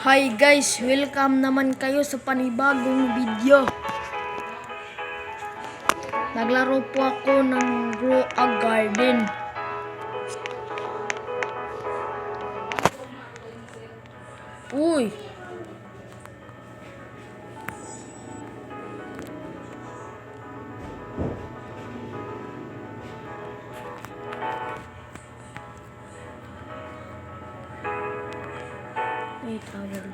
Hi guys, welcome naman kayo sa panibagong video. Naglaro po ako ng Grow a Garden. Uy! May towel.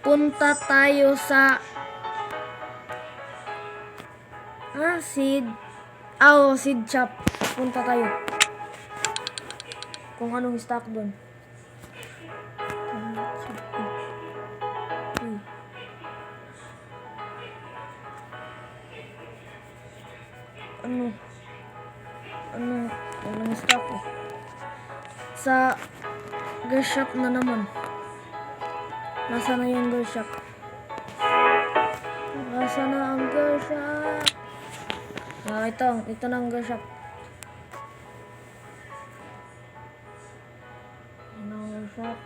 Punta tayo sa seed shop. Punta tayo. Kung anong stock doon. Anong stock eh. Sa girl shop na naman. Nasaan na yung girl shop? Nasaan na ang girl shop? Ito na ang girl shop. Ano ang girl shop?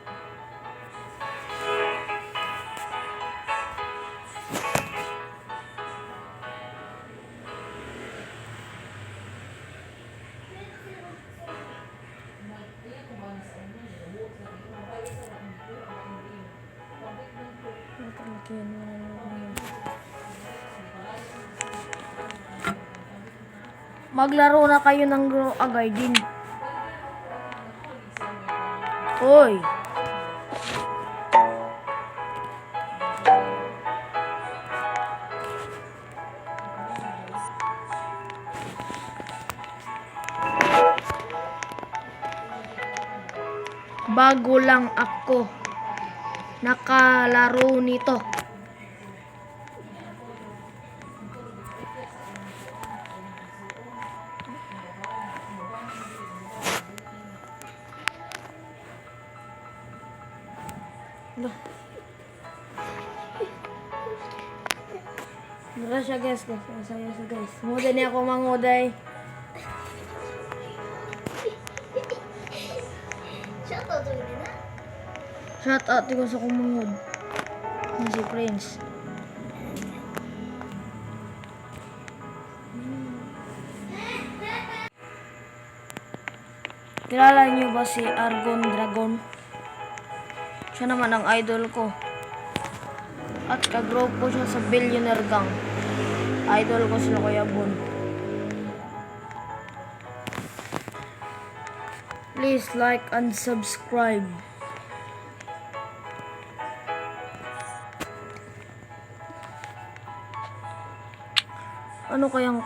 Maglaro na kayo ng Grow a Garden. Hoy! Bago lang ako nakalaro nito. Mura siya guys. Masaya siya guys. Muda niya ako manguday. Shout out ko sa kumungod. Si Prince. Kilala niyo ba si Argon Dragon? Siya naman ang idol ko. At kagrow po siya sa Billionaire Gang. Idol ko sila Kuya Bon. Please like and subscribe. Ano kayang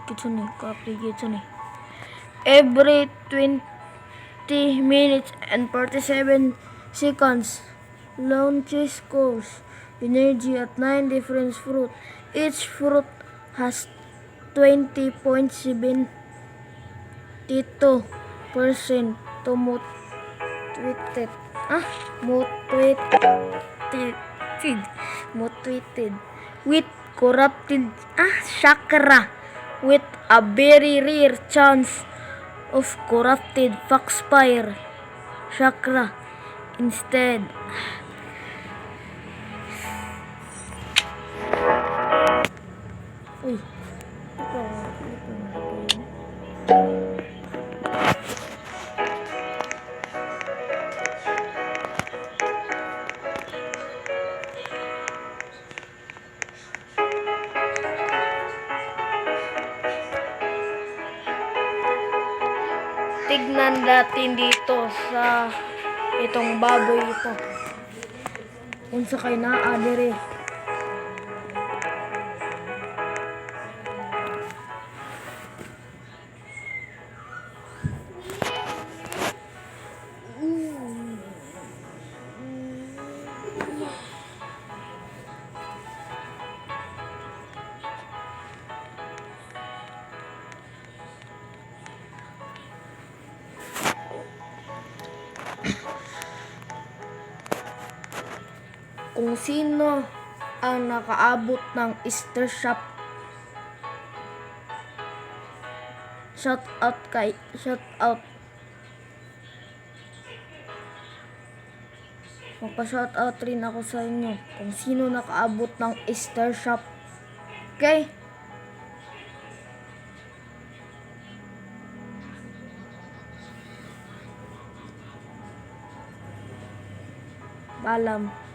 kitsune? Kapi kitsune. Every 20 minutes and 47 seconds, launches course energy at 9 different fruit. Each fruit has 20.72% to mutated with corrupted chakra with a very rare chance of corrupted foxfire chakra instead. Uy. Tignan natin dito sa itong baboy ito. Unsa kay naa dire? kung sino ang nakaabot ng Easter shop. Shout out. Magpa-shout out rin ako sa inyo kung sino nakaabot ng Easter shop. Okay? Paalam.